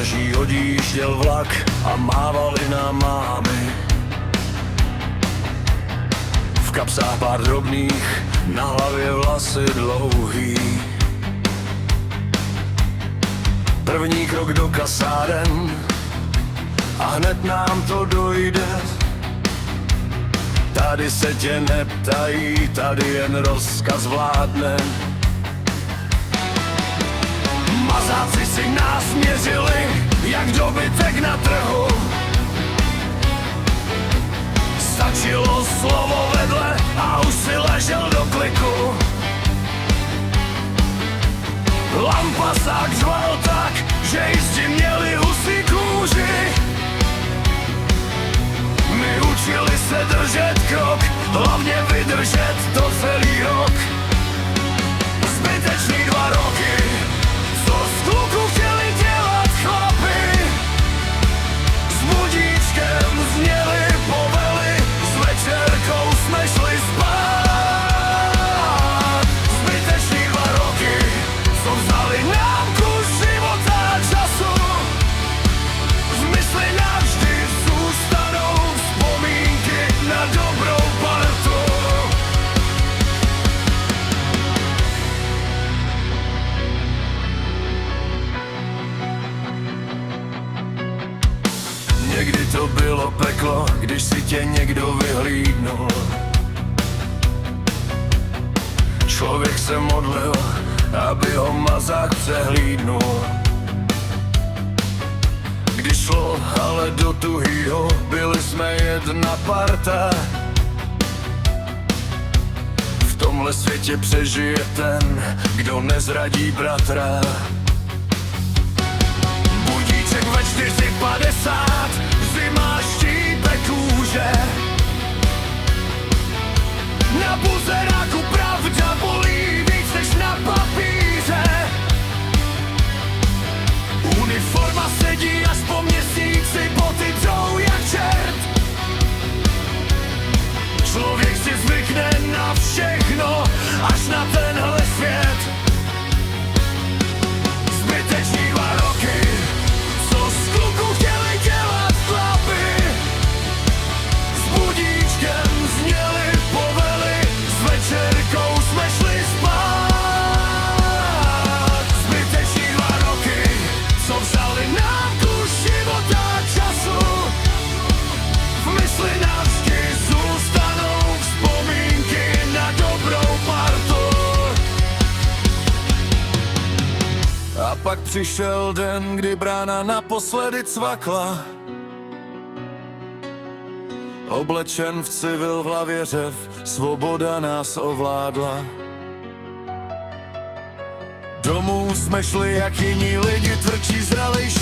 nádraží odjížděl vlak a mávali nám mámy. V kapsách pár drobných, na hlavě vlasy dlouhý. První krok do kasáren a hned nám to dojde. Tady se tě neptají, tady jen rozkaz vládne. Mazáci si nás měřili, jak dobytek na trhu. Stačilo slovo vedle a už si ležel do kliku. Lampasák řval tak, že jistě měli husí kůži. My učili se držet krok, hlavně vydržet to celý rok. Zbytečný 2 roky, co z kluku chtěli dělat chlapi. S budíčkem zněli povely, s večerkou jsme šli spát. Zbytečný 2 roky, co vzali nám kus života a času. V mysli navždy zůstanou vzpomínky na dobrou partu. Někdy to bylo peklo, když si tě někdo vyhlídnul. Člověk se modlil, aby ho mazák přehlídnul. Když šlo ale do tuhýho, byli jsme jedna parta. V tomhle světě přežije ten, kdo nezradí bratra. Budíček ve 4:50, zima štípe kůže. Na buzeráku pravda bolí víc než na papíře. Uniforma sedí až po měsíci, boty jdou jak čert. Člověk si zvykne na všechno, až na tenhle svět. Zbytečný 2 roky, co z kluku chtěli dělat chlapi. S budíčkem zněli povely, s večerkou jsme šli spát. Zbytečný 2 roky, co vzali nám kus života a času. V mysli navždy zůstanou vzpomínky na dobrou partu. A pak přišel den, kdy brána naposledy cvakla. Oblečen v civil, v hlavě řev, svoboda nás ovládla. Domů jsme šli jak jiní lidi, tvrdší, zralejší